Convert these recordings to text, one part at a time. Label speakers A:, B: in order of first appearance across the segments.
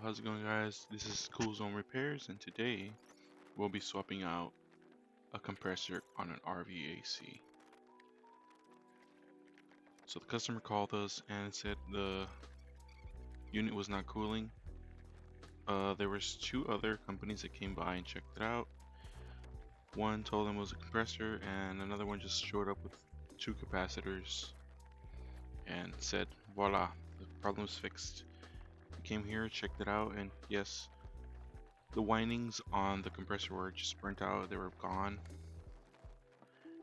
A: how's it going, guys? This is Cool Zone Repairs, and today we'll be swapping out a compressor on an RVAC. So the customer called us and said the unit was not cooling. There was two other companies that came by and checked it out. One told them it was a compressor, and another one just showed up with two capacitors and said, voila, the problem's fixed. We came here, checked it out, and yes, the windings on the compressor were just burnt out, they were gone.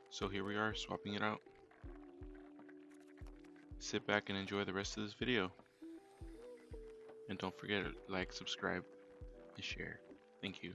A: So here we are, swapping it out. Sit back and enjoy the rest of this video. And don't forget to like, subscribe, and share. Thank you.